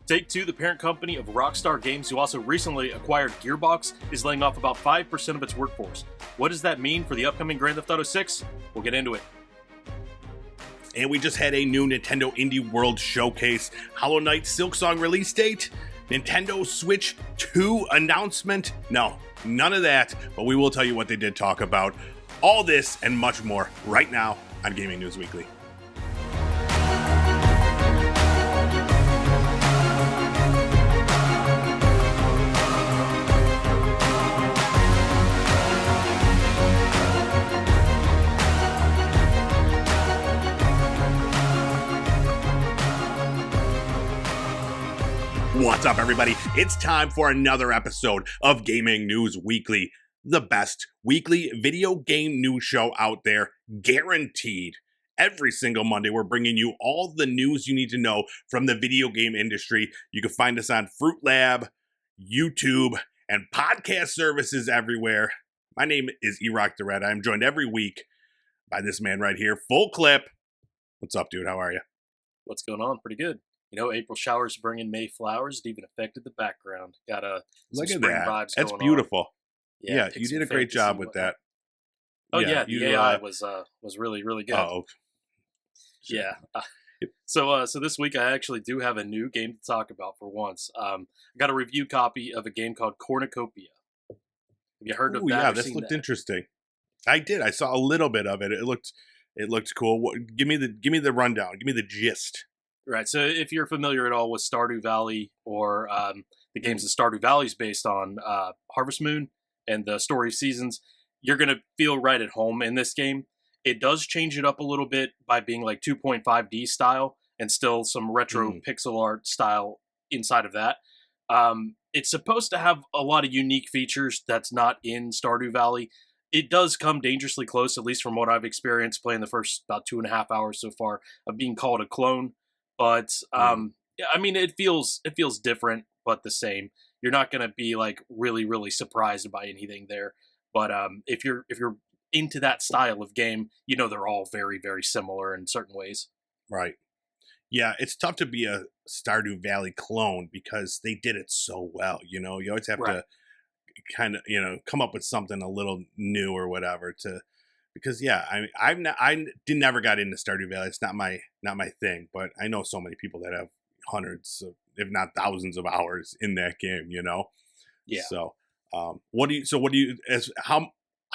Take-Two, the parent company of Rockstar Games, who also recently acquired Gearbox, is laying off about 5% of its workforce. What does that mean for the upcoming Grand Theft Auto 6? We'll get into it. And we just had a new Nintendo Indie World Showcase. Hollow Knight Silksong release date. Nintendo Switch 2 announcement. No, none of that. But we will tell you what they did talk about. All this and much more right now on Gaming News Weekly. What's up, everybody? It's time for another episode of Gaming News Weekly, the best weekly video game news show out there, guaranteed. Every single Monday, we're bringing you all the news you need to know from the video game industry. You can find us on Fruit Lab, YouTube, and podcast services everywhere. My name is E-Rock the Red. I'm joined every week by this man right here, Full Clip. What's up, dude? How are you? What's going on? Pretty good. You know, April showers bring in May flowers. It even affected the background. Got Look at spring that. vibes That's going beautiful. on. Yeah, you did a great job with that. Oh yeah, the AI was really good. Oh, sure. Yeah. So this week I actually do have a new game to talk about for once. I got a review copy of a game called Cornucopia. Have you heard of that? Yeah, this looked interesting. I did. I saw a little bit of it. It looked cool. Give me the rundown. Give me the gist. Right. So if you're familiar at all with Stardew Valley or the games that Stardew Valley is based on, Harvest Moon and the Story of Seasons, you're going to feel right at home in this game. It does change it up a little bit by being like 2.5D style and still some retro pixel art style inside of that. It's supposed to have a lot of unique features that's not in Stardew Valley. It does come dangerously close, at least from what I've experienced playing the first about 2.5 hours so far, of being called a clone. But yeah, I mean, it feels different, but the same. You're not going to be like really surprised by anything there. But if you're into that style of game, you know they're all very similar in certain ways. Right. Yeah, it's tough to be a Stardew Valley clone because they did it so well. You know, you always have to kind of come up with something a little new or whatever to. Because yeah, I never got into Stardew Valley. It's not my thing. But I know so many people that have hundreds, if not thousands, of hours in that game. You know. Yeah. So, how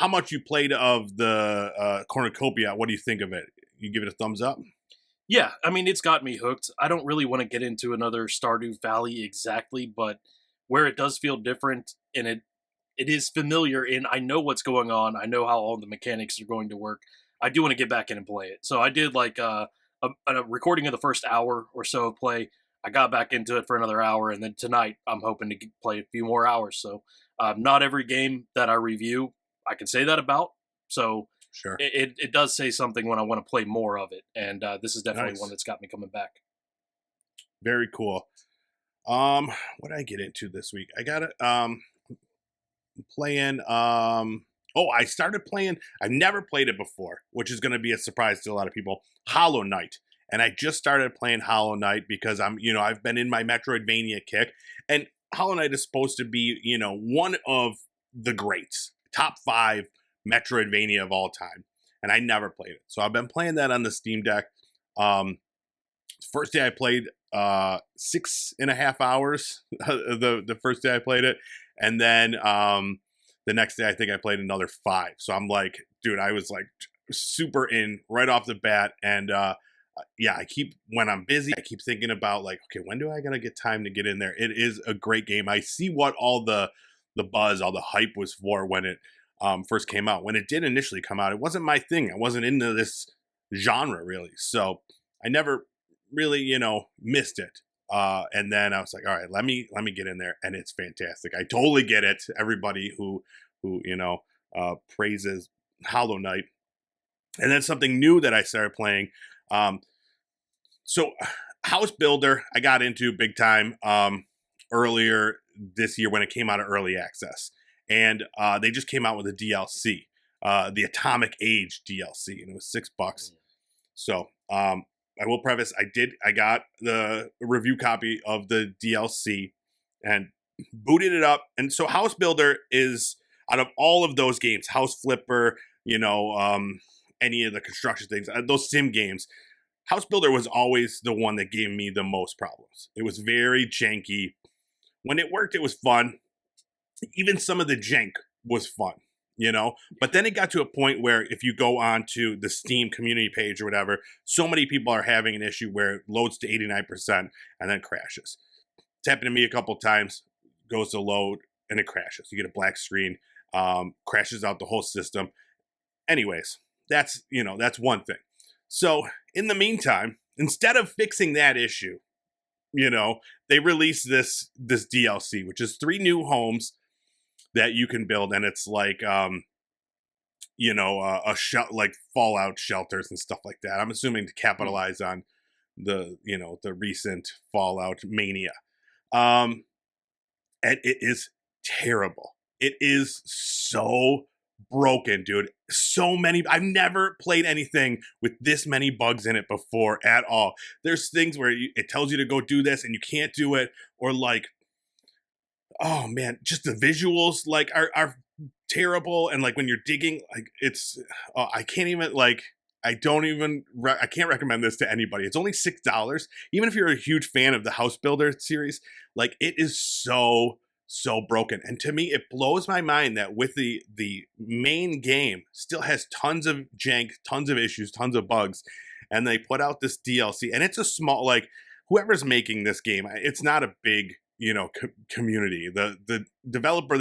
much you played of the Cornucopia? What do you think of it? You give it a thumbs up? Yeah, I mean it's got me hooked. I don't really want to get into another Stardew Valley exactly, but where it does feel different and it is familiar, and I know what's going on. I know how all the mechanics are going to work. I do want to get back in and play it. So I did like a recording of the first hour or so of play. I got back into it for another hour, and then tonight I'm hoping to play a few more hours. So not every game that I review I can say that about. So sure, it does say something when I want to play more of it, and this is definitely one that's got me coming back. Very cool. What did I get into this week? I got it. Playing I started playing, I've never played it before, which is going to be a surprise to a lot of people, Hollow Knight. And I just started playing Hollow Knight because I've been in my Metroidvania kick, and Hollow Knight is supposed to be one of the greats, top 5 Metroidvania of all time, and I never played it. So I've been playing that on the Steam Deck. First day I played 6.5 hours the first day I played it. And then the next day, I think I played another 5. So I'm like, dude, I was like super in right off the bat. And yeah, when I'm busy, I keep thinking about like, okay, when do I gonna get time to get in there? It is a great game. I see what all the buzz, all the hype was for when it first came out. When it did initially come out, it wasn't my thing. I wasn't into this genre really. So I never really, missed it. And then I was like, all right, let me get in there, and it's fantastic. I totally get it. Everybody who praises Hollow Knight. And then something new that I started playing. So House Builder, I got into big time earlier this year when it came out of early access, and they just came out with a DLC, the Atomic Age DLC, and it was $6. So I will preface, I got the review copy of the DLC and booted it up. And so House Builder is, out of all of those games, House Flipper, any of the construction things, those sim games, House Builder was always the one that gave me the most problems. It was very janky. When it worked, it was fun. Even some of the jank was fun, But then it got to a point where if you go on to the Steam community page or whatever, so many people are having an issue where it loads to 89% and then crashes. It's happened to me a couple times. Goes to load and it crashes. You get a black screen, crashes out the whole system. Anyways, that's one thing. So in the meantime, instead of fixing that issue, they released this DLC, which is 3 new homes that you can build, and it's like like Fallout shelters and stuff like that. I'm assuming to capitalize on the recent Fallout mania. And it is terrible. It is so broken, dude. So many. I've never played anything with this many bugs in it before at all. There's things where it tells you to go do this and you can't do it, or like, oh man, just the visuals like are terrible. And like when you're digging, like I can't even like. I can't recommend this to anybody. It's only $6. Even if you're a huge fan of the House Builder series, like it is so broken. And to me, it blows my mind that with the main game still has tons of jank, tons of issues, tons of bugs. And they put out this DLC, and it's a small, like whoever's making this game, it's not a big, community. The developer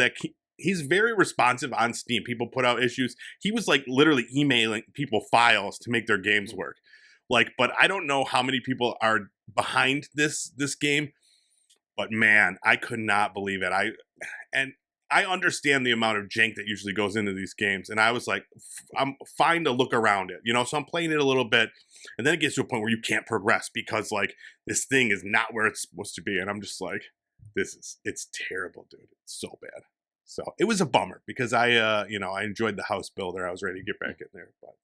he's very responsive on Steam. People put out issues. He was like literally emailing people files to make their games work. Like, but I don't know how many people are behind this game. But man, I could not believe it. I understand the amount of jank that usually goes into these games, and I was like, I'm fine to look around it, So I'm playing it a little bit, and then it gets to a point where you can't progress because like this thing is not where it's supposed to be, and I'm just like, it's terrible, dude. It's so bad. So it was a bummer because I enjoyed the House Builder. I was ready to get back in there, but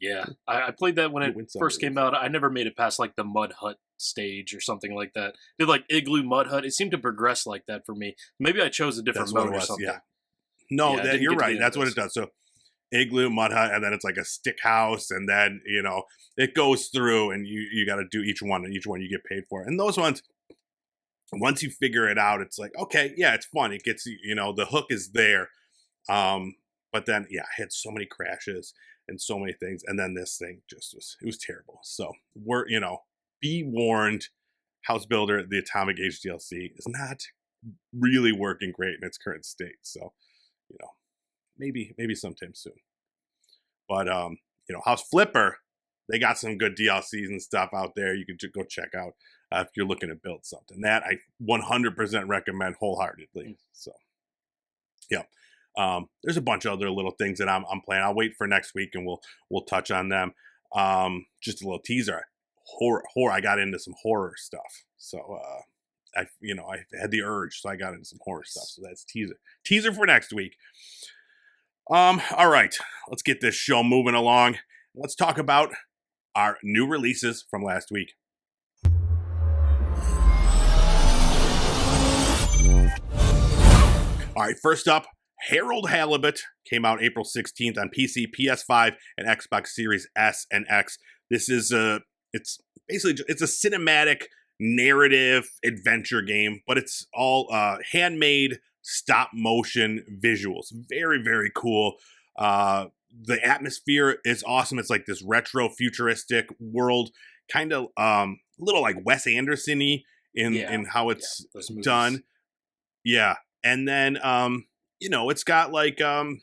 yeah, I played that when it first came out. I never made it past like the mud hut stage or something like that. Did like igloo mud hut. It seemed to progress like that for me. Maybe I chose a different mode or something. Yeah. No, you're right. That's what it does. So igloo, mud hut, and then it's like a stick house, and then it goes through, and you got to do each one, and each one you get paid for. And those ones, once you figure it out, it's like, okay, yeah, it's fun. It gets the hook is there. But then I had so many crashes and so many things, and then this thing it was terrible. So we're be warned, House Builder, the Atomic Age DLC is not really working great in its current state. So maybe sometime soon. But House Flipper, they got some good DLCs and stuff out there. You can go check out if you're looking to build something. That I 100% recommend wholeheartedly. So yeah. There's a bunch of other little things that I'm playing. I'll wait for next week and we'll touch on them. Just a little teaser. Horror. I got into some horror stuff. So I had the urge, so I got into some horror stuff. So that's teaser for next week. All right, let's get this show moving along. Let's talk about our new releases from last week. All right, first up, Harold Halibut came out April 16th on PC, PS5, and Xbox Series S and X. This is it's a cinematic narrative adventure game, but it's all handmade stop motion visuals. Very, very cool. The atmosphere is awesome. It's like this retro futuristic world, kind of a little like Wes Anderson-y in how it's done. Yeah. And then it's got like a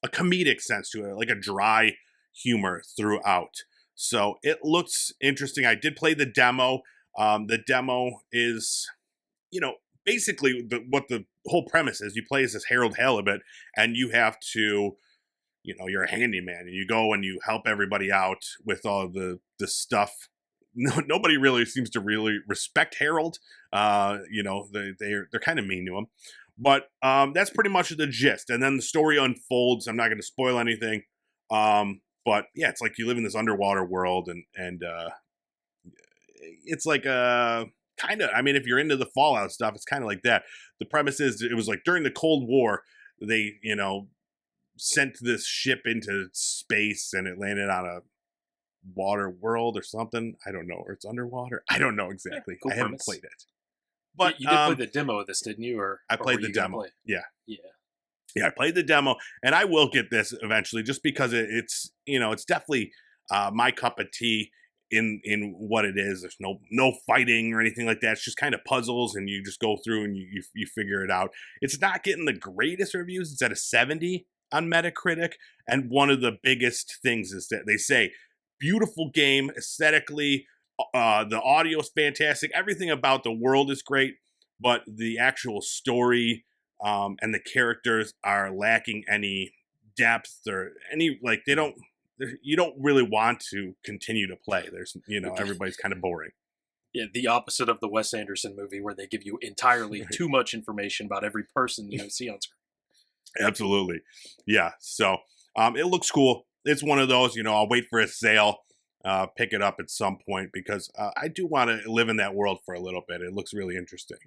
comedic sense to it, like a dry humor throughout. So it looks interesting. I did play the demo. The demo is, basically what the whole premise is. You play as this Harold Halibut, and you have to, you're a handyman, and you go and you help everybody out with all the stuff. Nobody really seems to really respect Harold. They're kind of mean to him. But that's pretty much the gist. And then the story unfolds. I'm not going to spoil anything. But yeah, it's like you live in this underwater world, and it's like a kind of, I mean, if you're into the Fallout stuff, it's kind of like that. The premise is it was like during the Cold War, they, sent this ship into space and it landed on a water world or something. I don't know. Or it's underwater. I don't know Yeah, exactly. cool I haven't premise. played it. Yeah, But you did play the demo of this, didn't you? I or played were the you gonna demo. play it? Yeah. Yeah. Yeah, I played the demo, and I will get this eventually, just because it's it's definitely my cup of tea in what it is. There's no fighting or anything like that. It's just kind of puzzles, and you just go through and you figure it out. It's not getting the greatest reviews. It's at a 70 on Metacritic, and one of the biggest things is that they say beautiful game aesthetically. The audio is fantastic. Everything about the world is great, but the actual story and the characters are lacking any depth or any they don't. You don't really want to continue to play. There's Okay. everybody's kind of boring. Yeah, the opposite of the Wes Anderson movie where they give you entirely Right. too much information about every person you see on screen. Absolutely, yeah. So it looks cool. It's one of those. I'll wait for a sale, pick it up at some point because I do want to live in that world for a little bit. It looks really interesting.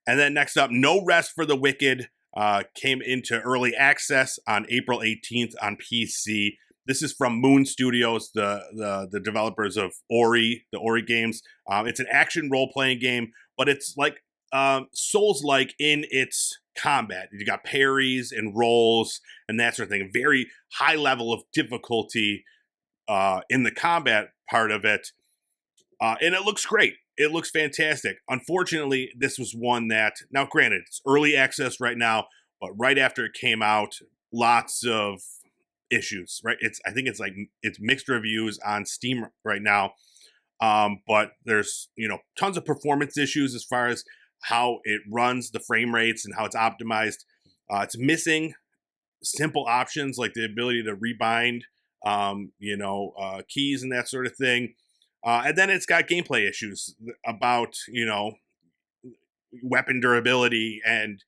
And then next up, No Rest for the Wicked came into early access on April 18th on PC. This is from Moon Studios, the developers of Ori, the Ori games. It's an action role-playing game, but it's like Souls-like in its combat. You got parries and rolls and that sort of thing. A very high level of difficulty in the combat part of it. And it looks great. It looks fantastic. Unfortunately, this was one that, now granted, it's early access right now, but right after it came out, lots of issues, right? I think it's mixed reviews on Steam right now. But there's, tons of performance issues as far as how it runs, the frame rates, and how it's optimized. It's missing simple options like the ability to rebind, keys and that sort of thing. And then it's got gameplay issues about, weapon durability and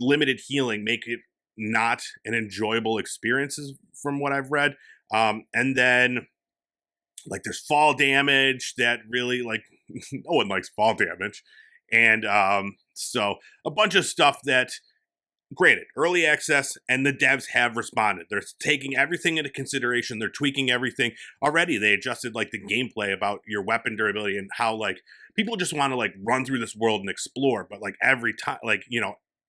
limited healing, make it not an enjoyable experience from what I've read. And then there's fall damage that really no one likes fall damage. And so a bunch of stuff that, granted, early access, and the devs have responded. They're taking everything into consideration. They're tweaking everything. Already, they adjusted the gameplay about your weapon durability and how people just want to run through this world and explore. But every time,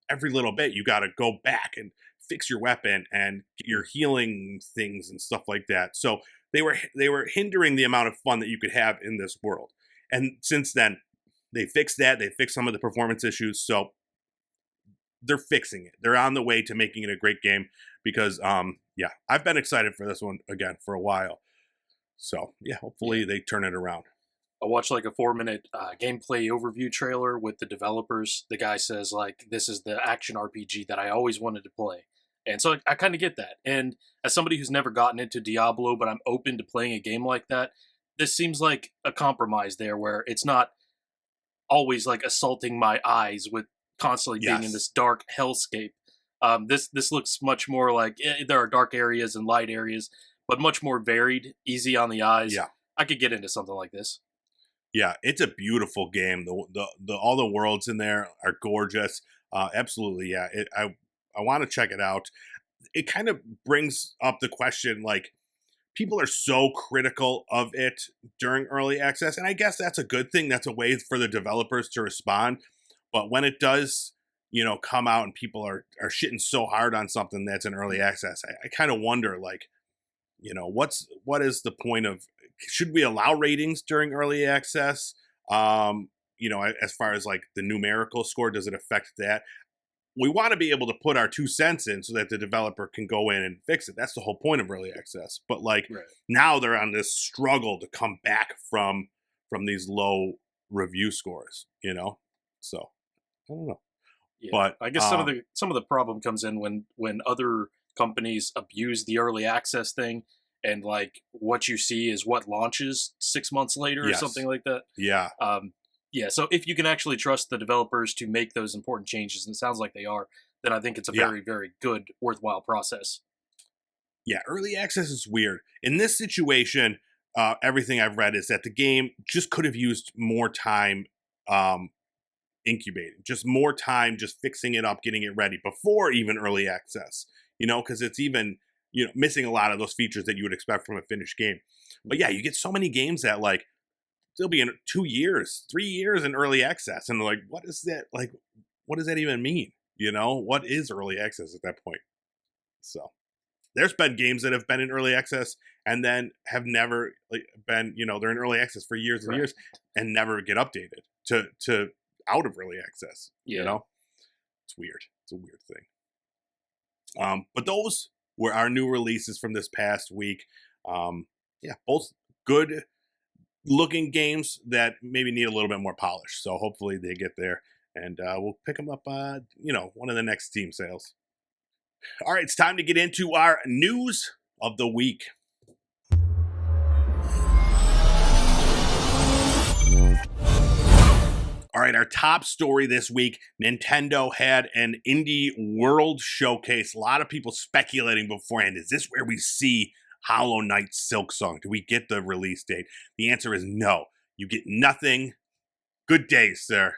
every little bit, you got to go back and fix your weapon and get your healing things and stuff like that. So they were hindering the amount of fun that you could have in this world. And since then, they fixed that. They fixed some of the performance issues. So they're fixing it. They're on the way to making it a great game because, I've been excited for this one again for a while. So, hopefully they turn it around. I watched a 4-minute gameplay overview trailer with the developers. The guy says this is the action RPG that I always wanted to play. And so I kind of get that. And as somebody who's never gotten into Diablo, but I'm open to playing a game like that, this seems like a compromise there where it's not always assaulting my eyes with constantly being in this dark hellscape. This looks much more there are dark areas and light areas, but much more varied, easy on the eyes. Yeah, I could get into something like this. Yeah, it's a beautiful game. The all the worlds in there are gorgeous. Absolutely, yeah. I want to check it out. It kind of brings up the question people are so critical of it during early access, and I guess that's a good thing. That's a way for the developers to respond. But when it does, come out and people are shitting so hard on something that's in early access, I kind of wonder, what is the point of? Should we allow ratings during early access? As far as the numerical score, does it affect that? We want to be able to put our 2 cents in so that the developer can go in and fix it. That's the whole point of early access. But Right. now they're on this struggle to come back from these low review scores, So I don't know. Yeah. But I guess some of the problem comes in when other companies abuse the early access thing and what you see is what launches 6 months later or Yes. something like that. Yeah. Yeah, so if you can actually trust the developers to make those important changes, and it sounds like they are, then I think it's a very, very good, worthwhile process. Yeah, early access is weird. In this situation, everything I've read is that the game just could have used more time incubating, just more time, just fixing it up, getting it ready before even early access. Because it's even missing a lot of those features that you would expect from a finished game. But yeah, you get so many games that like they'll be in 2 years, 3 years in early access, and they're like, what is that? Like, what does that even mean? What is early access at that point? So there's been games that have been in early access and then have never been, they're in early access for years and Right. years and never get updated to out of early access. Yeah. It's weird. It's a weird thing. But those were our new releases from this past week. Yeah, both good looking games that maybe need a little bit more polish. So hopefully they get there, and we'll pick them up. One of the next Steam sales. All right, it's time to get into our news of the week. All right, our top story this week, Nintendo had an Indie World Showcase. A lot of people speculating beforehand, is this where we see Hollow Knight Silksong? Do we get the release date? The answer is no. You get nothing. Good day, sir.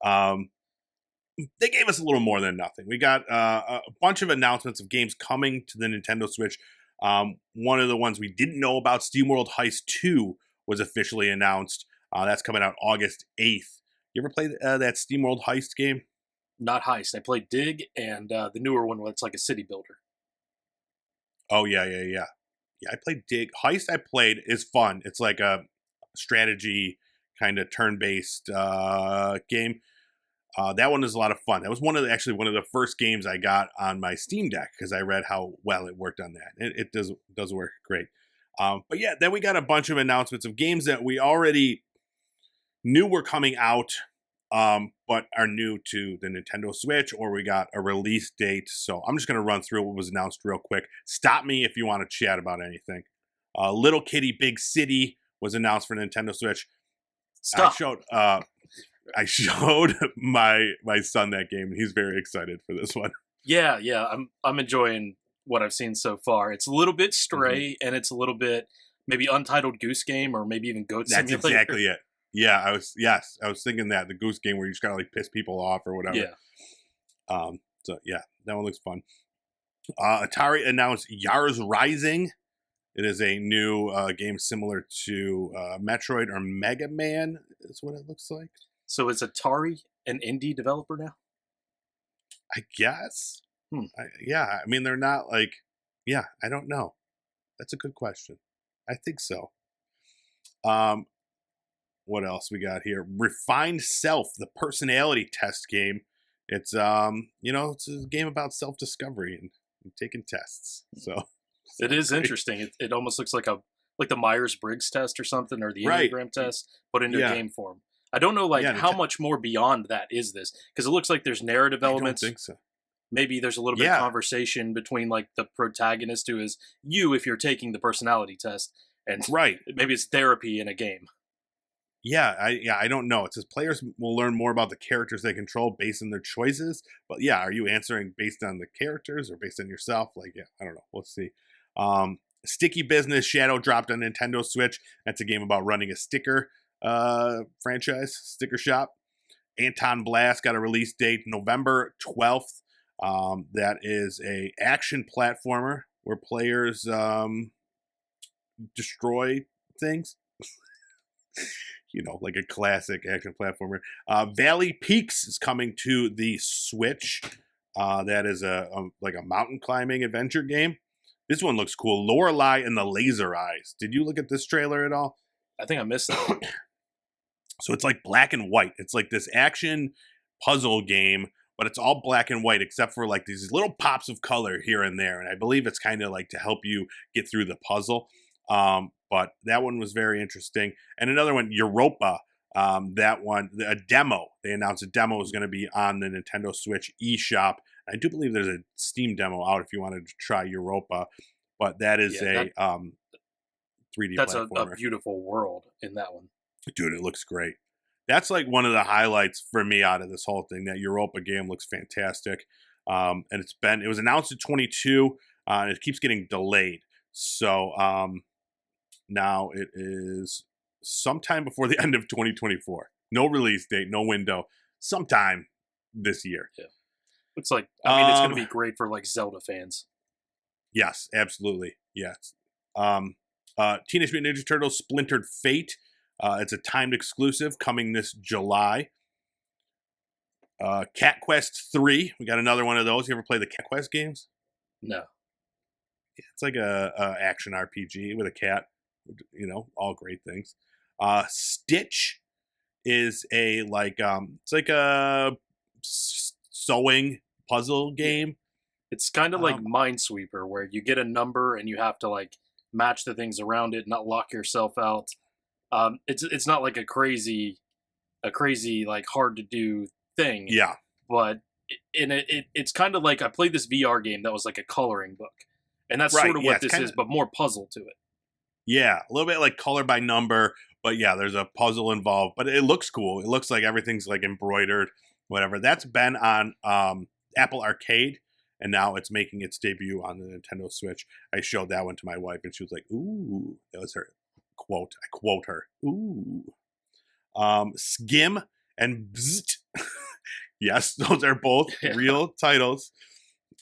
They gave us a little more than nothing. We got a bunch of announcements of games coming to the Nintendo Switch. One of the ones we didn't know about, SteamWorld Heist 2, was officially announced. That's coming out August 8th. You ever played that SteamWorld Heist game? Not Heist. I played Dig and the newer one where it's like a city builder. Oh, yeah. Yeah, I played Dig. Heist I played is fun. It's like a strategy kind of turn-based game. That one is a lot of fun. That was one of the first games I got on my Steam Deck because I read how well it worked on that. It does work great. But yeah, then we got a bunch of announcements of games that we already knew were coming out, but are new to the Nintendo Switch, or we got a release date. So I'm just going to run through what was announced real quick. Stop me if you want to chat about anything. Little Kitty Big City was announced for Nintendo Switch. Stop. I showed my son that game, and he's very excited for this one. Yeah. I'm enjoying what I've seen so far. It's a little bit Stray, and it's a little bit maybe Untitled Goose Game, or maybe even Goat Simulator. That's exactly it. Yeah, I was thinking that the Goose Game where you just gotta like piss people off or whatever. Yeah. So yeah, that one looks fun. Atari announced Yars Rising. It is a new game similar to Metroid or Mega Man, is what it looks like. So is Atari an indie developer now? I guess. I mean, they're not like. Yeah, I don't know. That's a good question. I think so. What else we got here? Refined Self, the personality test game. It's it's a game about self-discovery and taking tests. So it is interesting. It almost looks like the Myers-Briggs test or something, or the Enneagram test, put into a game form. I don't know how much more beyond that is this, because it looks like there's narrative elements. I don't think so. Maybe there's a little bit of conversation between like the protagonist, who is you if you're taking the personality test, and maybe it's therapy in a game. Yeah, I don't know. It says players will learn more about the characters they control based on their choices. But yeah, are you answering based on the characters or based on yourself? Like, yeah, I don't know. We'll see. Sticky Business Shadow dropped on Nintendo Switch. That's a game about running a sticker franchise, sticker shop. Anton Blast got a release date November 12th. That is a action platformer where players destroy things. Like a classic action platformer. Valley Peaks is coming to the Switch. That is a mountain climbing adventure game. This one looks cool. Lorelei and the Laser Eyes. Did you look at this trailer at all? I think I missed that. So it's like black and white. It's like this action puzzle game, but it's all black and white except for like these little pops of color here and there. And I believe it's kind of like to help you get through the puzzle. But that one was very interesting. And another one, Europa. That one, a demo. They announced a demo is going to be on the Nintendo Switch eShop. I do believe there's a Steam demo out if you wanted to try Europa. But that is 3D platformer. That's a beautiful world in that one. Dude, it looks great. That's like one of the highlights for me out of this whole thing. That Europa game looks fantastic. And it was announced in 22, and it keeps getting delayed. So, Now it is sometime before the end of 2024. No release date, no window. Sometime this year. Yeah. Looks like, I mean, it's going to be great for like Zelda fans. Yes, absolutely. Yes. Teenage Mutant Ninja Turtles Splintered Fate. It's a timed exclusive coming this July. Cat Quest 3. We got another one of those. You ever play the Cat Quest games? No. It's like a action RPG with a cat. You know, all great things. Stitch is a like it's like a sewing puzzle game. It's kind of like Minesweeper, where you get a number and you have to like match the things around it, not lock yourself out. It's not like a crazy like hard to do thing. Yeah. But it's kind of like I played this VR game that was like a coloring book, and that's Right, sort of yeah, what it's this kinda- is, but more puzzle to it. Yeah, a little bit like color by number, but yeah, there's a puzzle involved. But it looks cool. It looks like everything's like embroidered, whatever. That's been on Apple Arcade, and now it's making its debut on the Nintendo Switch. I showed that one to my wife, and she was like, "Ooh," that was her quote. I quote her, "Ooh." Skim and Bzzzt. Yes, those are both real titles.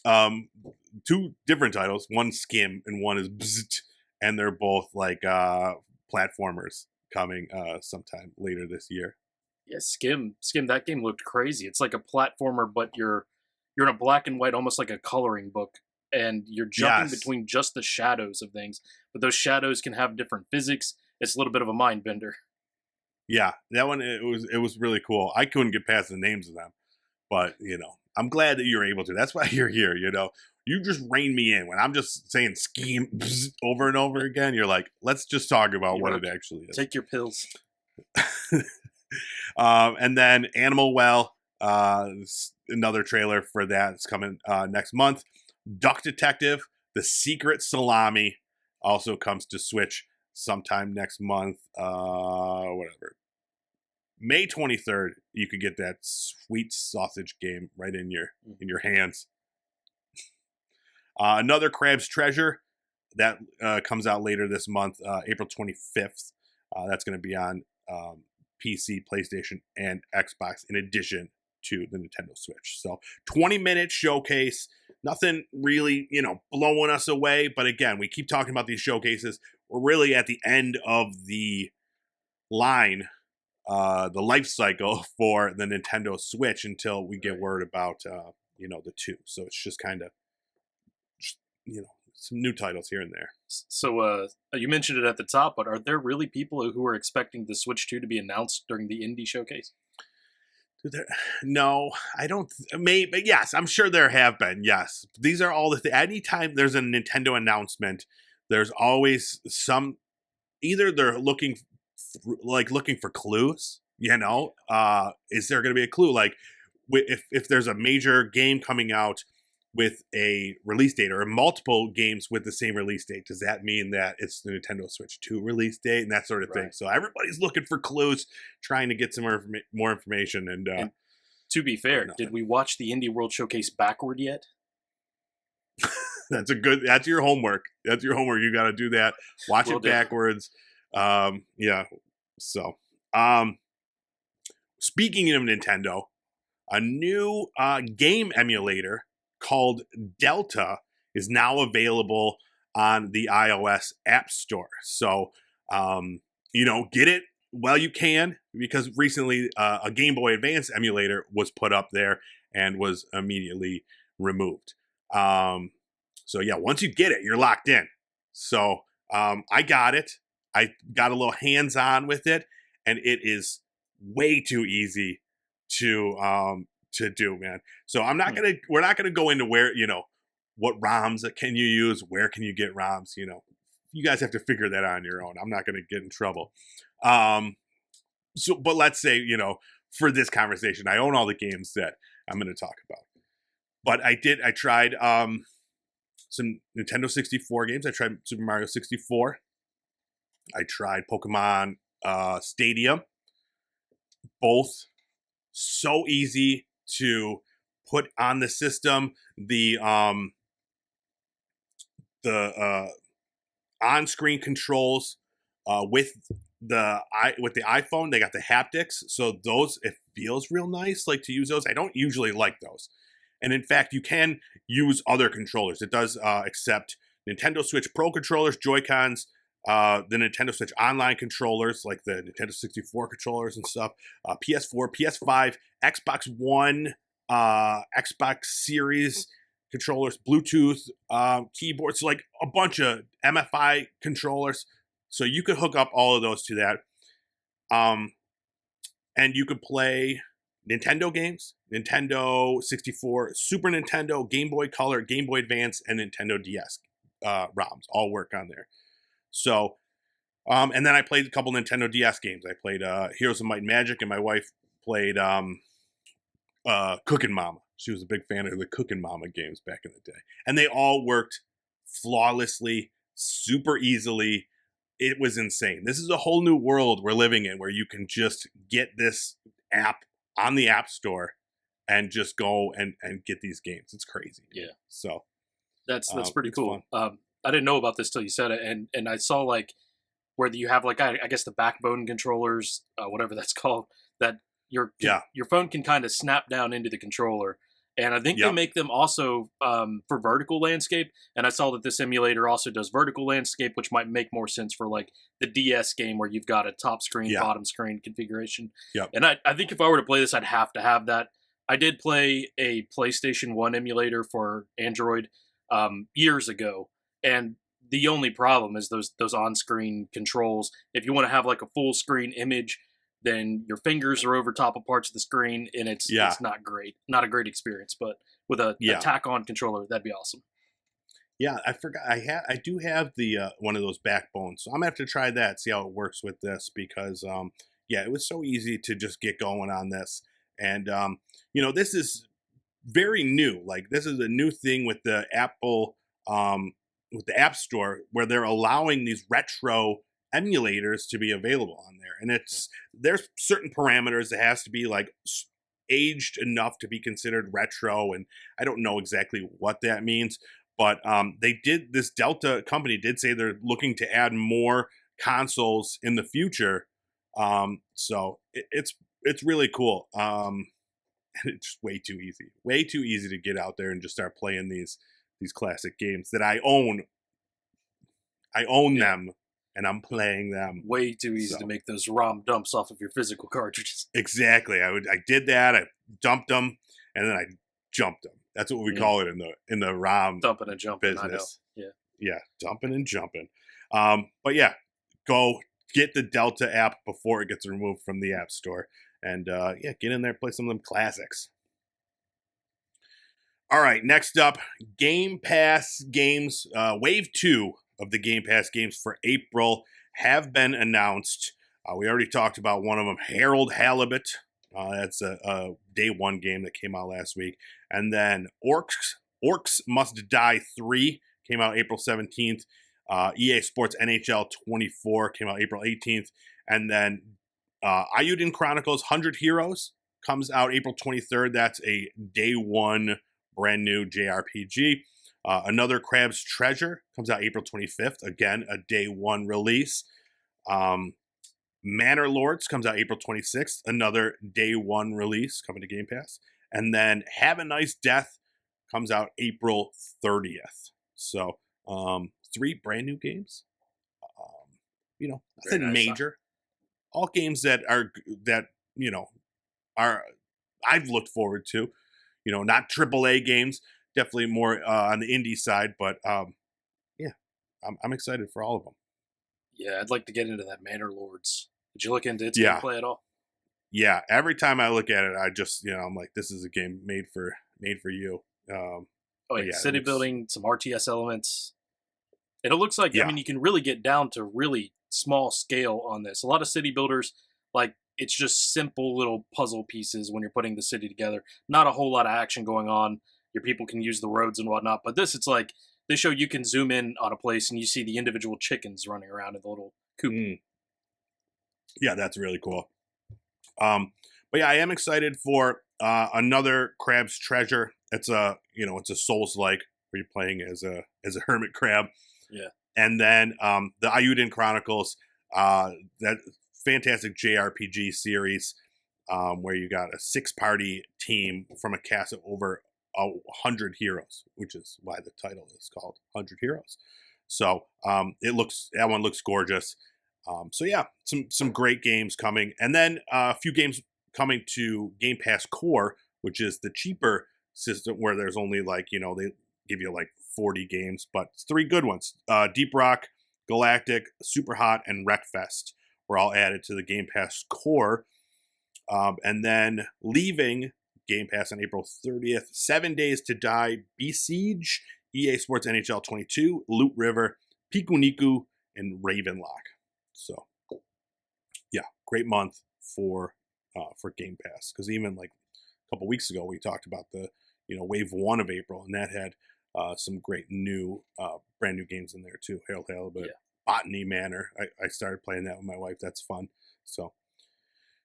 Two different titles. One Skim and one is Bzzzt. And they're both like platformers coming sometime later this year. Yeah, Skim. That game looked crazy. It's like a platformer, but you're in a black and white, almost like a coloring book, and you're jumping Yes. between just the shadows of things. But those shadows can have different physics. It's a little bit of a mind bender. Yeah, that one it was really cool. I couldn't get past the names of them, but you know, I'm glad that you're able to. That's why you're here. You know, you just rein me in when I'm just saying scheme over and over again. You're like, let's just talk about what it actually is. Take your pills. And then Animal Well, another trailer for that. It's coming next month. Duck Detective, The Secret Salami, also comes to Switch sometime next month. Whatever. May 23rd, you could get that sweet sausage game right in your hands. Another Crab's Treasure that comes out later this month, April 25th. That's going to be on PC, PlayStation, and Xbox in addition to the Nintendo Switch. So 20-minute showcase. Nothing really, blowing us away. But again, we keep talking about these showcases. We're really at the end of the line, the life cycle for the Nintendo Switch until we get word about, the 2. So it's just kind of, some new titles here and there. So you mentioned it at the top, but are there really people who are expecting the Switch 2 to be announced during the indie showcase? No, I don't. Maybe, yes, I'm sure there have been. Yes, these are all the. Anytime there's a Nintendo announcement, there's always some. Either they're looking for clues. Is there going to be a clue? Like, if there's a major game coming out with a release date or multiple games with the same release date, does that mean that it's the Nintendo Switch 2 release date and that sort of thing? So everybody's looking for clues, trying to get some more information. And to be fair, did we watch the Indie World Showcase backward yet? That's your homework. That's your homework. You got to do that. Watch it backwards. Yeah. So, speaking of Nintendo, a new game emulator called Delta is now available on the iOS App Store. So, get it while you can, because recently a Game Boy Advance emulator was put up there and was immediately removed. So yeah, once you get it, you're locked in. So I got it. I got a little hands-on with it, and it is way too easy to do, man. So we're not gonna go into where, what ROMs can you use, where can you get ROMs, you guys have to figure that out on your own. I'm not gonna get in trouble. But let's say, for this conversation, I own all the games that I'm gonna talk about. But I tried some Nintendo 64 games. I tried Super Mario 64. I tried Pokemon Stadium. Both so easy to put on the system. The on-screen controls with with the iPhone, they got the haptics, so those it feels real nice like to use those. I don't usually like those, and in fact, you can use other controllers. It does accept Nintendo Switch Pro controllers, Joy-Cons, the Nintendo Switch Online controllers, like the Nintendo 64 controllers and stuff, PS4, PS5, Xbox One, Xbox Series controllers, Bluetooth keyboards, so like a bunch of MFI controllers. So you could hook up all of those to that. And you could play Nintendo games, Nintendo 64, Super Nintendo, Game Boy Color, Game Boy Advance, and Nintendo DS ROMs all work on there. So, and then I played a couple Nintendo DS games. I played Heroes of Might and Magic, and my wife played Cookin' Mama. She was a big fan of the Cookin' Mama games back in the day. And they all worked flawlessly, super easily. It was insane. This is a whole new world we're living in where you can just get this app on the App Store and just go and get these games. It's crazy. Yeah. So that's pretty cool. I didn't know about this till you said it, and I saw like where you have like I guess the backbone controllers, whatever that's called, that your phone can kind of snap down into the controller. And I think they make them also for vertical landscape. And I saw that this emulator also does vertical landscape, which might make more sense for like the DS game where you've got a top screen, bottom screen configuration. Yep. And I think if I were to play this, I'd have to have that. I did play a PlayStation 1 emulator for Android years ago. And the only problem is those on-screen controls. If you want to have like a full screen image, then your fingers are over top of parts of the screen, and it's not great. Not a great experience, but with a tack-on controller, that'd be awesome. Yeah, I forgot. I do have the one of those backbones, so I'm gonna have to try that, see how it works with this, because it was so easy to just get going on this, and this is very new. Like this is a new thing with the Apple with the App Store where they're allowing these retro emulators to be available on there, and there's certain parameters. It has to be like aged enough to be considered retro, and I don't know exactly what that means, but this Delta company did say they're looking to add more consoles in the future, so it's really cool, and it's just way too easy to get out there and just start playing these classic games that I own them. And I'm playing them. Way too easy to make those ROM dumps off of your physical cartridges. Exactly. I did that. I dumped them, and then I jumped them. That's what we call it in the ROM dumping and jumping business. I know. Yeah, dumping and jumping. But yeah, go get the Delta app before it gets removed from the App Store, and get in there, play some of them classics. All right, next up, Game Pass games. Wave 2 of the Game Pass games for April have been announced. We already talked about one of them, Harold Halibut. That's a day one game that came out last week. And then Orcs Must Die 3 came out April 17th. EA Sports NHL 24 came out April 18th. And then Ayuden Chronicles 100 Heroes comes out April 23rd. That's a day one brand new JRPG. Another Crab's Treasure comes out April 25th. Again, a day one release. Manor Lords comes out April 26th. Another day one release coming to Game Pass. And then Have a Nice Death comes out April 30th. So, 3 brand new games. Nothing major. All games that I've looked forward to. Not AAA games. Definitely more on the indie side, but I'm excited for all of them. Yeah, I'd like to get into that Manor Lords. Did you look into its gameplay at all? Yeah, every time I look at it, I just I'm like, this is a game made for you. City building, some RTS elements, and it looks like you can really get down to really small scale on this. A lot of city builders it's just simple little puzzle pieces when you're putting the city together. Not a whole lot of action going on. Your people can use the roads and whatnot. But this, it's like, they show you can zoom in on a place and you see the individual chickens running around in the little coop. Yeah, that's really cool. But yeah, I am excited for another Crab's Treasure. It's a Souls-like where you're playing as a hermit crab. Yeah. And then the Ayuden Chronicles. That fantastic JRPG series where you got a 6-party team from a cast of over 100 heroes, which is why the title is called 100 Heroes. So that one looks gorgeous. So yeah, some great games coming, and then a few games coming to Game Pass Core, which is the cheaper system where there's only like, they give you like 40 games, but 3 good ones. Deep Rock, Galactic, Super Hot, and Wreckfest were all added to the Game Pass Core. And then leaving Game Pass on April 30th, 7 Days to Die, Besiege, EA Sports NHL 22, Loot River, Pikuniku, and Ravenlock. So, yeah, great month for Game Pass, because even like a couple weeks ago we talked about the wave 1 of April, and that had some great new brand new games in there too. Hail Hail, but Botany Manor. I started playing that with my wife. That's fun. So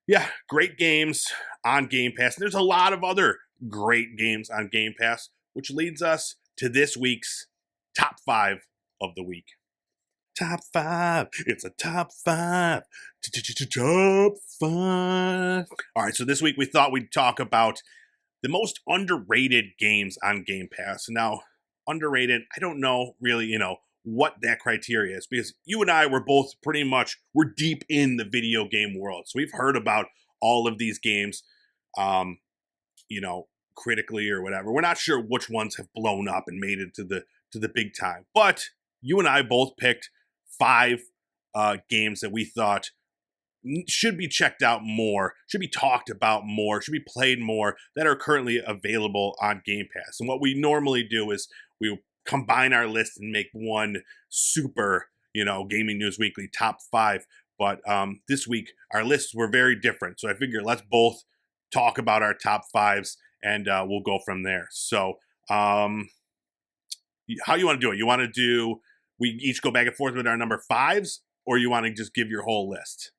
yeah, great games on Game Pass. And there's a lot of other great games on Game Pass, which leads us to this week's top 5 of the week. Top 5. It's a top 5. Top 5. All right, so this week we thought we'd talk about the most underrated games on Game Pass. Now, underrated, I don't know really, what that criteria is, because you and I were both we're deep in the video game world. So we've heard about all of these games, critically or whatever. We're not sure which ones have blown up and made it to the big time. But you and I both picked 5 games that we thought should be checked out more, should be talked about more, should be played more, that are currently available on Game Pass. And what we normally do is we combine our list and make one super, Gaming News Weekly top 5. But this week, our lists were very different. So I figure let's both talk about our top 5s, and we'll go from there. So how you want to do it? You want to do, we each go back and forth with our number 5s, or you want to just give your whole list?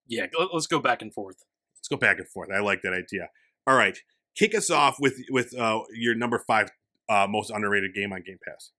Yeah, let's go back and forth. Let's go back and forth. I like that idea. All right. Kick us off with your number 5 most underrated game on Game Pass.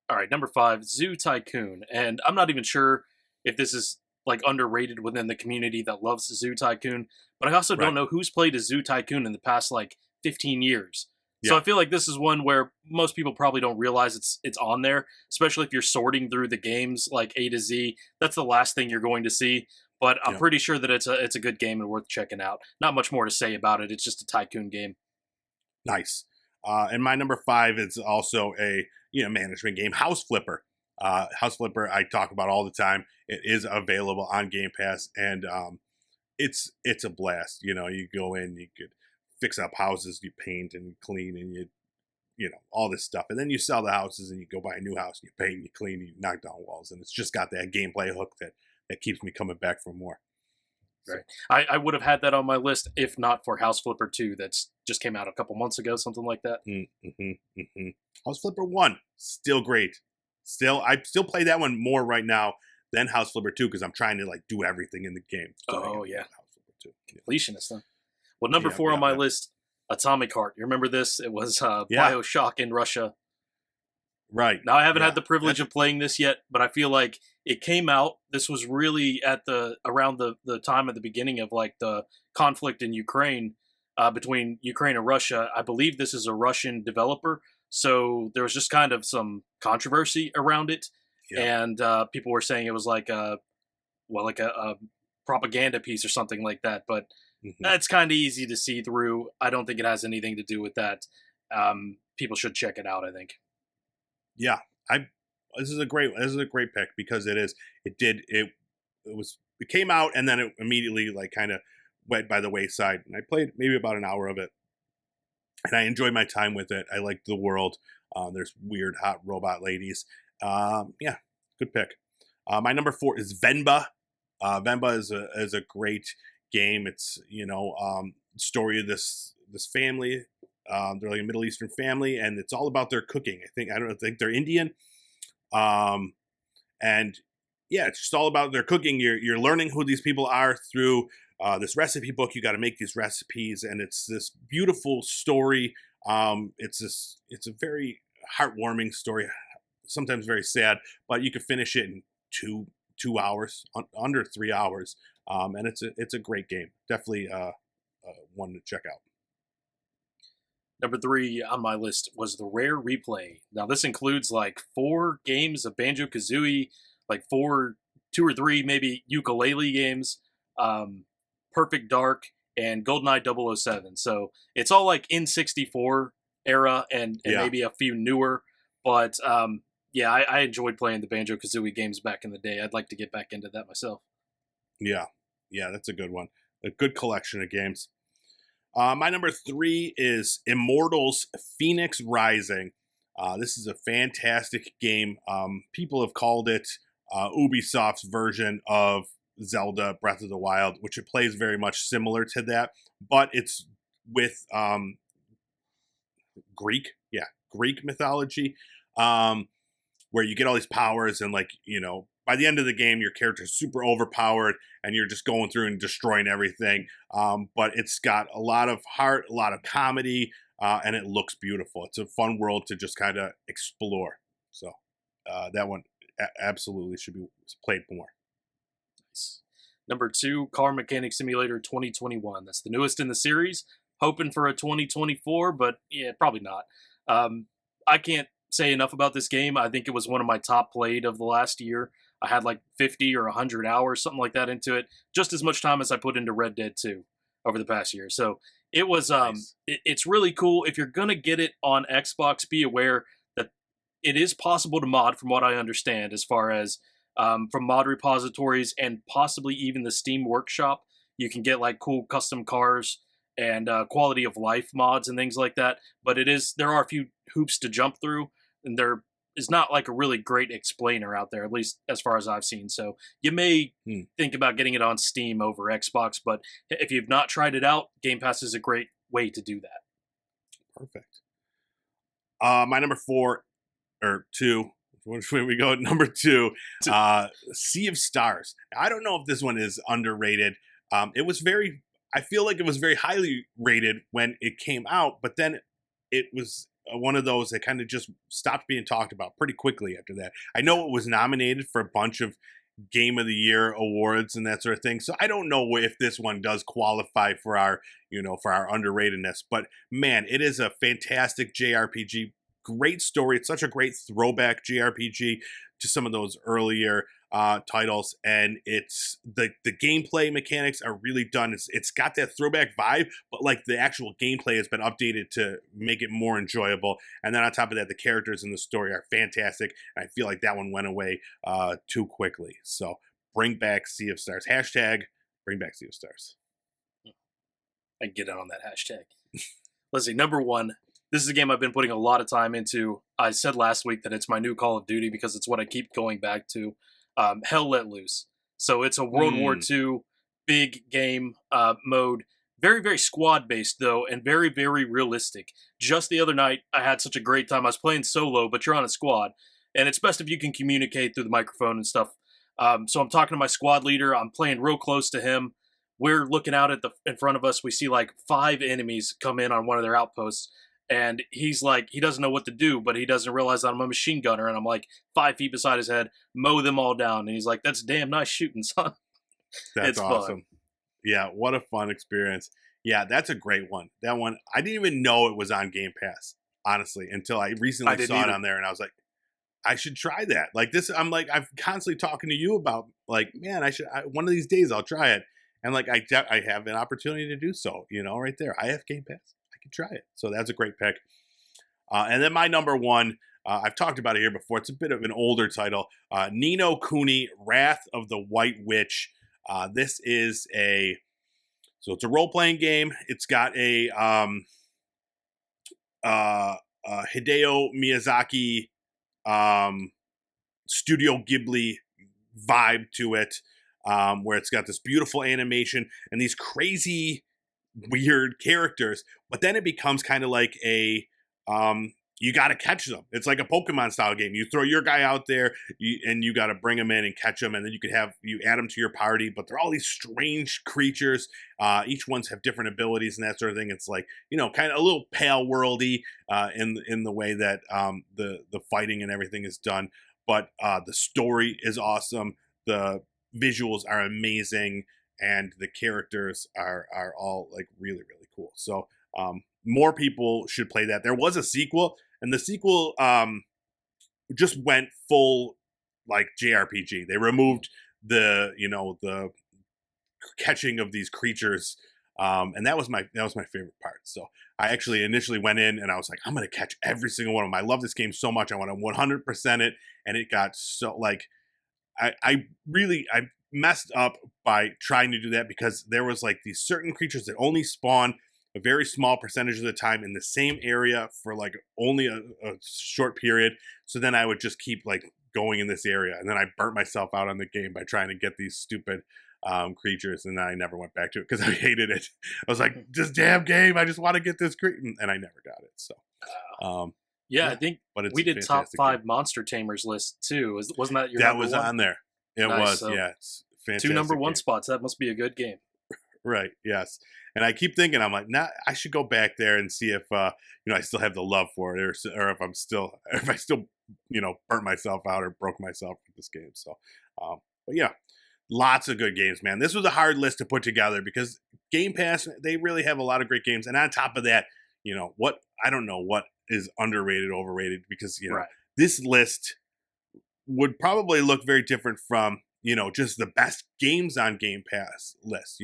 All right, number 5, Zoo Tycoon. And I'm not even sure if this is like underrated within the community that loves Zoo Tycoon, but I also don't know who's played a Zoo Tycoon in the past like 15 years. So I feel like this is one where most people probably don't realize it's on there, especially if you're sorting through the games like A to Z. That's the last thing you're going to see. But I'm pretty sure that it's a good game and worth checking out. Not much more to say about it. It's just a tycoon game. Nice. And my number 5 is also a management game, House Flipper. House Flipper I talk about all the time. It is available on Game Pass, and it's a blast. You go in, you could fix up houses, you paint and you clean, and you all this stuff, and then you sell the houses and you go buy a new house and you paint and you clean and you knock down walls, and it's just got that gameplay hook that keeps me coming back for more. Right. I would have had that on my list if not for House Flipper 2 that's just came out a couple months ago, something like that. House Flipper 1, still great. I still play that one more right now than House Flipper 2 because I'm trying to like do everything in the game. So yeah. House Flipper 2. Completionist, huh? Well, number 4 on my list, Atomic Heart. You remember this? It was BioShock in Russia. Right. Now, I haven't had the privilege of playing this yet, but I feel like it came out. This was really around the time at the beginning of like the conflict in Ukraine, between Ukraine and Russia. I believe this is a Russian developer, so there was just kind of some controversy around it, and people were saying it was like a propaganda piece or something like that. But that's kind of easy to see through. I don't think it has anything to do with that. People should check it out, I think. Yeah, this is a great pick because it came out and then it immediately like kind of went by the wayside, and I played maybe about an hour of it, and I enjoyed my time with it. I liked the world. There's weird hot robot ladies. Good pick. My number 4 is Venba. Venba is a great game. It's story of this family. They're like a Middle Eastern family, and it's all about their cooking. I don't think they're Indian. And yeah, it's just all about their cooking. You're learning who these people are through this recipe book. You got to make these recipes, and it's this beautiful story. It's a very heartwarming story, sometimes very sad, but you could finish it in 2 hours, under 3 hours, and it's a great game. Definitely one to check out. Number 3 on my list was the Rare Replay. Now, this includes like 4 games of Banjo Kazooie, like 2 or 3 maybe ukulele games, Perfect Dark, and GoldenEye 007. So it's all like N64 era and Yeah, maybe a few newer. But yeah, I enjoyed playing the Banjo Kazooie games back in the day. I'd like to get back into that myself. yeah, yeah. That's a good one. A good collection of games. My number 3 is Immortals Phoenix Rising. This is a fantastic game. People have called it Ubisoft's version of Zelda Breath of the Wild, which it plays very much similar to that, but it's with Greek mythology, um, where you get all these powers and by the end of the game, your character's super overpowered and you're just going through and destroying everything. But it's got a lot of heart, a lot of comedy, and it looks beautiful. It's a fun world to just kind of explore. So that one absolutely should be played more. Nice. Number 2, Car Mechanic Simulator 2021. That's the newest in the series. Hoping for a 2024, but yeah, probably not. I can't say enough about this game. I think it was one of my top played of the last year. I had like 50 or 100 hours, something like that, into it. Just as much time as I put into Red Dead 2 over the past year. So it was Nice. it's really cool. If you're gonna get it on Xbox, be aware that it is possible to mod, from what I understand, as far as from mod repositories and possibly even the Steam Workshop. You can get like cool custom cars and quality of life mods and things like that. But there are a few hoops to jump through, and there is not like a really great explainer out there, at least as far as I've seen. So you may think about getting it on Steam over Xbox, but if you've not tried it out, Game Pass is a great way to do that. Perfect. My number 4 or 2. Which way we go? Number 2, Sea of Stars. Now, I don't know if this one is underrated. It was I feel like it was very highly rated when it came out, but then it was one of those that kind of just stopped being talked about pretty quickly after that. I know it was nominated for a bunch of Game of the Year awards and that sort of thing. So I don't know if this one does qualify for our underratedness, but man, it is a fantastic JRPG. Great story. It's such a great throwback JRPG to some of those earlier titles, and it's the gameplay mechanics are really done. It's got that throwback vibe, but like the actual gameplay has been updated to make it more enjoyable. And then on top of that, the characters in the story are fantastic. And I feel like that one went away too quickly. So bring back Sea of Stars. Hashtag bring back Sea of Stars. I can get on that hashtag. Let's see. Number 1. This is a game I've been putting a lot of time into. I said last week that it's my new Call of Duty because it's what I keep going back to. Hell Let Loose. So it's a World War II big game mode. Very, very squad-based, though, and very, very realistic. Just the other night, I had such a great time. I was playing solo, but you're on a squad. And it's best if you can communicate through the microphone and stuff. So I'm talking to my squad leader. I'm playing real close to him. We're looking out in front of us. We see like 5 enemies come in on one of their outposts. And he's like, he doesn't know what to do, but he doesn't realize that I'm a machine gunner, and I'm like 5 feet beside his head, mow them all down. And he's like, "That's damn nice shooting, son." That's It's awesome. fun. Yeah, what a fun experience. Yeah, that's a great one. That one, I didn't even know it was on Game Pass, honestly, until I recently didn't saw it either. on there, and I was like, I should try that. Like this, I'm constantly talking to you about, like, man, one of these days I'll try it. And like, I have an opportunity to do so, right there. I have Game Pass. I can try it. So that's a great pick. And then my number 1, I've talked about it here before. It's a bit of an older title. Ni no Kuni, Wrath of the White Witch. This is it's a role-playing game. It's got a Hideo Miyazaki Studio Ghibli vibe to it, where it's got this beautiful animation and these crazy, weird characters. But then it becomes kind of like you got to catch them. It's like a Pokemon style game. You throw your guy out there, and you got to bring them in and catch them, and then you add them to your party. But they're all these strange creatures. Each ones have different abilities and that sort of thing. It's like kind of a little Pale Worldy in the way that the fighting and everything is done. But the story is awesome. the visuals are amazing, and the characters are all like really really cool. So more people should play that. There was a sequel, and the sequel just went full like JRPG. They removed the the catching of these creatures, and that was my favorite part. So I actually initially went in and I was like, I'm gonna catch every single one of them. I love this game so much. I want to 100% it, and it got so like I messed up by trying to do that because there was like these certain creatures that only spawn a very small percentage of the time in the same area for like only a short period. So then I would just keep like going in this area, and then I burnt myself out on the game by trying to get these stupid creatures, and I never went back to it because I hated it. I was like, this damn game, I just want to get this creature, and I never got it. So yeah, I think but it's we a did top fantastic 5 game. monster tamers list too. Wasn't that your That number was one? on there. It Nice, was, so yeah. It's a fantastic 2 number 1 game. spots. That must be a good game. Right. Yes. And I keep thinking, I'm like, nah, I should go back there and see if I still have the love for it, or if I still burnt myself out or broke myself with this game. So, but yeah, lots of good games, man. This was a hard list to put together because Game Pass, they really have a lot of great games, and on top of that, I don't know what is underrated, overrated, because Right. this list would probably look very different from just the best games on Game Pass list,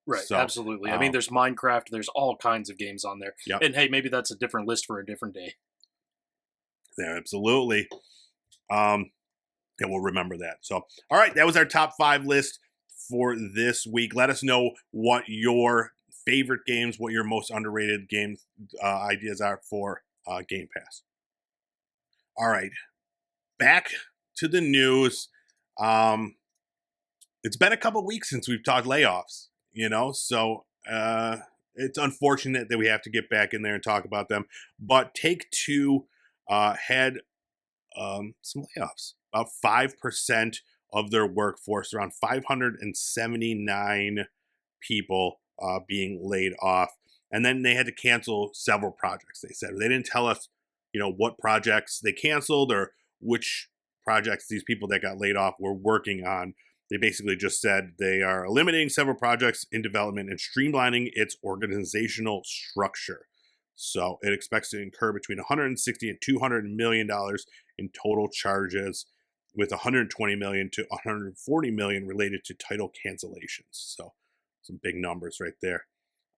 Right, So, absolutely. I mean, there's Minecraft, there's all kinds of games on there. Yep. And hey, maybe that's a different list for a different day. Yeah, absolutely. Yeah, we'll remember that. So, all right, that was our top 5 list for this week. Let us know what your favorite games, what your most underrated game ideas are for Game Pass. All right, back to the news. It's been a couple weeks since we've talked layoffs, so it's unfortunate that we have to get back in there and talk about them. But Take-Two had some layoffs, about 5% of their workforce, around 579 people being laid off. And then they had to cancel several projects, they said. They didn't tell us, what projects they canceled or which projects these people that got laid off were working on. They basically just said they are eliminating several projects in development and streamlining its organizational structure. So it expects to incur between $160 and $200 million in total charges, with $120 million to $140 million related to title cancellations. So some big numbers right there.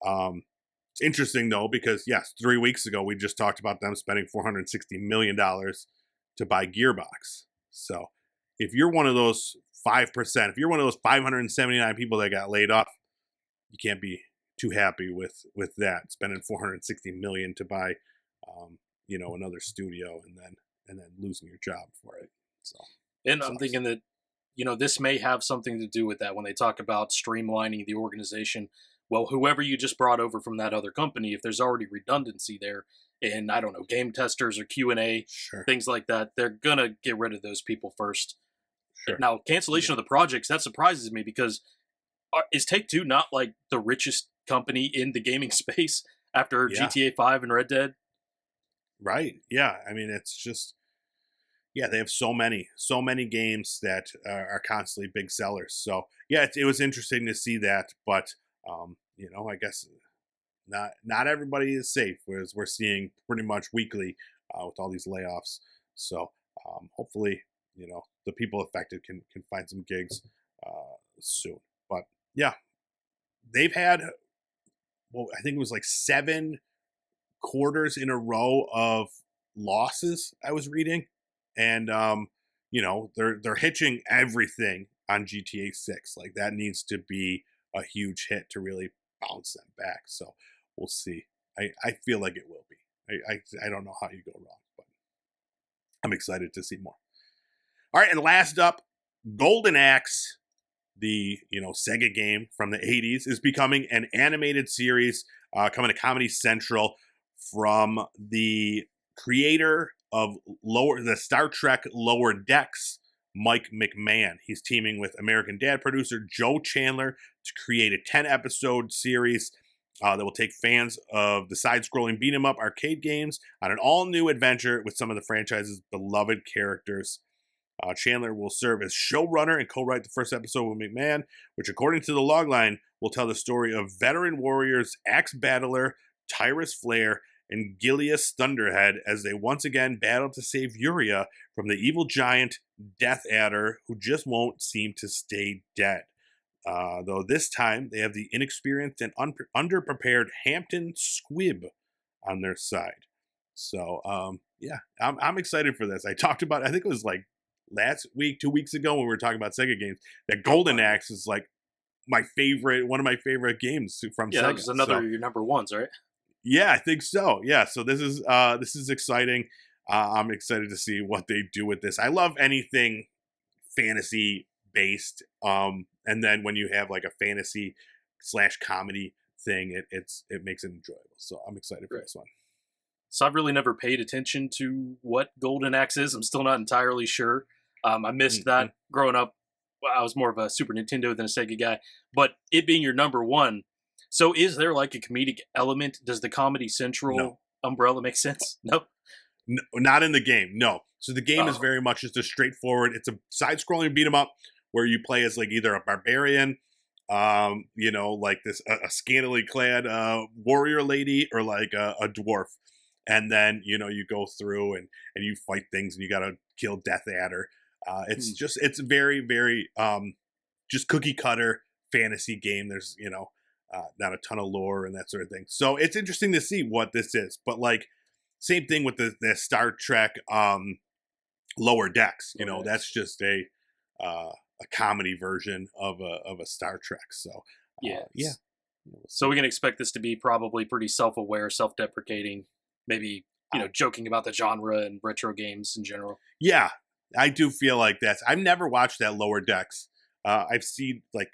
It's interesting though, because yes, 3 weeks ago we just talked about them spending $460 million to buy Gearbox. So if you're one of those 5%, if you're one of those 579 people that got laid off, you can't be too happy with that, spending $460 million to buy another studio and then losing your job for it. So And I'm thinking that this may have something to do with that when they talk about streamlining the organization. Well, whoever you just brought over from that other company, if there's already redundancy there, and I don't know, game testers or Q&A, sure, things like that, they're gonna get rid of those people first. sure. Now, cancellation of the projects, that surprises me because is Take-Two not like the richest company in the gaming space after Yeah. GTA 5 and Red Dead? Right. Yeah. I mean, it's just, yeah, they have so many games that are constantly big sellers. So yeah, it was interesting to see that, but I guess not everybody is safe, as we're seeing pretty much weekly with all these layoffs. So hopefully, the people affected can find some gigs soon. But yeah, they've had, well, I think it was like 7 quarters in a row of losses, I was reading, and they're hitching everything on GTA 6. Like that needs to be a huge hit to really bounce them back. So we'll see. I feel like it will be. I don't know how you go wrong, but I'm excited to see more. All right, and last up, Golden Axe, the Sega game from the 80s, is becoming an animated series coming to Comedy Central from the creator of the Star Trek Lower Decks, Mike McMahon. He's teaming with American Dad producer Joe Chandler to create a 10-episode series that will take fans of the side-scrolling beat-em-up arcade games on an all-new adventure with some of the franchise's beloved characters. Chandler will serve as showrunner and co-write the first episode with McMahon, which, according to the logline, will tell the story of veteran warriors Axe Battler, Tyrus Flair, and Gilius Thunderhead as they once again battle to save Uria from the evil giant Death Adder, who just won't seem to stay dead. Though this time they have the inexperienced and underprepared Hampton Squibb on their side. So, I'm excited for this. I talked about, I think it was like last week, 2 weeks ago, when we were talking about Sega games, that Golden Axe is like one of my favorite games from Sega. Yeah, that was another of your number ones, right? Yeah, I think so. Yeah, so this is exciting. I'm excited to see what they do with this. I love anything fantasy based. And then when you have like a fantasy / comedy thing, it makes it enjoyable. So I'm excited for this one. So I've really never paid attention to what Golden Axe is. I'm still not entirely sure. I missed that growing up. I was more of a Super Nintendo than a Sega guy. But it being your number one, so is there like a comedic element? Does the Comedy Central umbrella make sense? No? No, not in the game, no. So the game is very much just a straightforward, it's a side-scrolling beat 'em up where you play as like either a barbarian, like this a scantily clad warrior lady, or like a dwarf. And then, you go through and you fight things and you got to kill Death Adder. It's very, very just cookie cutter fantasy game. There's, not a ton of lore and that sort of thing. So it's interesting to see what this is. But like, same thing with the Star Trek Lower Decks. That's just a comedy version of a Star Trek. So yeah. So we can expect this to be probably pretty self-aware, self-deprecating, maybe joking about the genre and retro games in general. Yeah, I do feel like that. I've never watched that Lower Decks. I've seen like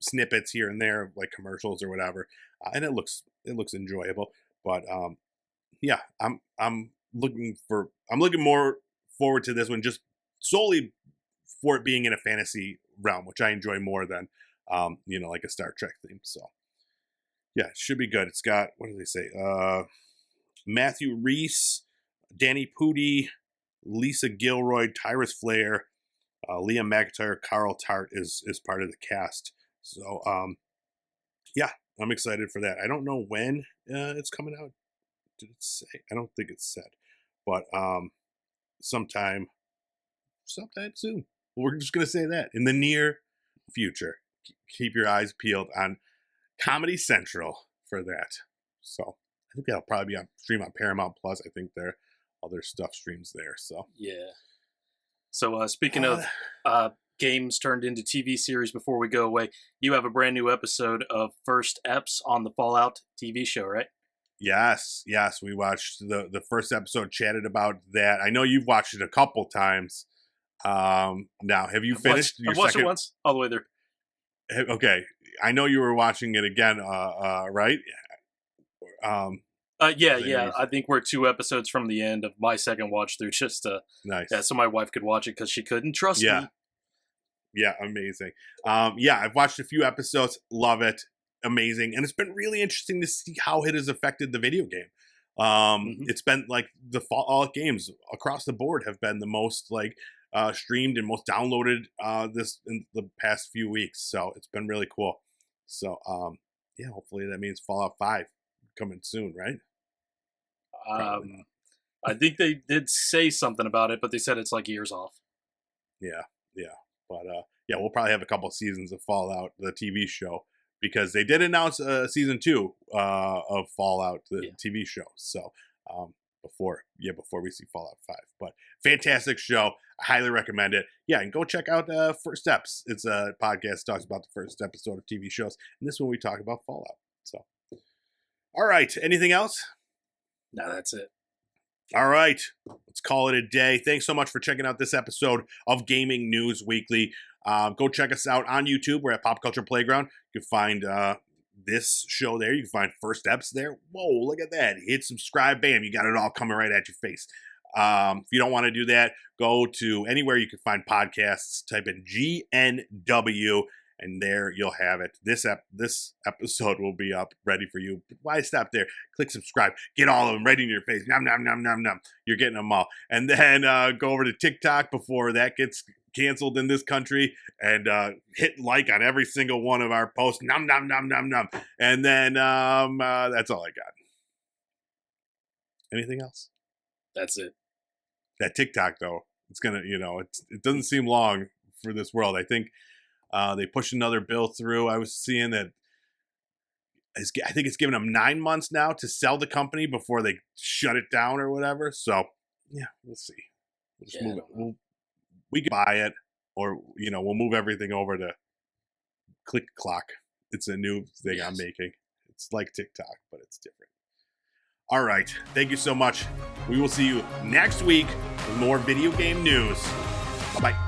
snippets here and there, like commercials or whatever, and it looks enjoyable. But I'm looking more forward to this one, just solely for it being in a fantasy realm, which I enjoy more than like a Star Trek theme. So yeah, it should be good. It's got, what do they say? Matthew Reese, Danny Pudi, Lisa Gilroy, Tyrus Flair, Liam McIntyre, Carl Tart is part of the cast. So I'm excited for that. I don't know when it's coming out. Did it say? I don't think it's said, but sometime soon. We're just gonna say that in the near future. Keep your eyes peeled on Comedy Central for that. So I think that'll probably be on stream on Paramount Plus. I think their other stuff streams there. So yeah. So speaking of games turned into TV series, before we go away, you have a brand new episode of First Eps on the Fallout TV show, right? Yes. We watched the first episode, chatted about that. I know you've watched it a couple times. Now, have you finished? I've watched it once, all the way through. Okay, I know you were watching it again, right? Yeah. I think we're 2 episodes from the end of my second watch through, just nice. Yeah, so my wife could watch it because she couldn't trust me. Yeah, amazing. I've watched a few episodes, love it, amazing, and it's been really interesting to see how it has affected the video game. It's been like the Fallout games across the board have been the most like streamed and most downloaded this in the past few weeks. So it's been really cool. So hopefully that means Fallout 5 coming soon, right? I think they did say something about it, but they said it's like years off. Yeah. But we'll probably have a couple seasons of Fallout, the TV show, because they did announce season 2 of Fallout, the TV show. So before we see Fallout 5. But fantastic show. I highly recommend it. Yeah, and go check out First Steps. It's a podcast that talks about the first episode of TV shows. And this one we talk about Fallout. So, all right. Anything else? No, that's it. All right. Let's call it a day. Thanks so much for checking out this episode of Gaming News Weekly. Go check us out on YouTube. We're at Pop Culture Playground. You can find this show there. You can find First Steps there. Whoa, look at that. Hit subscribe. Bam. You got it all coming right at your face. If you don't want to do that, go to anywhere you can find podcasts. Type in GNW and there you'll have it. This episode will be up ready for you. Why stop there? Click subscribe. Get all of them right in your face. Nom, nom, nom, nom, nom. You're getting them all. And then go over to TikTok before that gets canceled in this country, and hit like on every single one of our posts. Nom, nom, nom, nom, nom. And then that's all I got. Anything else? That's it. That TikTok, though, it's gonna, it doesn't seem long for this world. I think they pushed another bill through. I was seeing that I think it's given them 9 months now to sell the company before they shut it down or whatever. So yeah, we'll see. We'll just move it. We can buy it, or we'll move everything over to Click Clock. It's a new thing I'm making. It's like TikTok, but it's different. All right. Thank you so much. We will see you next week with more video game news. Bye-bye.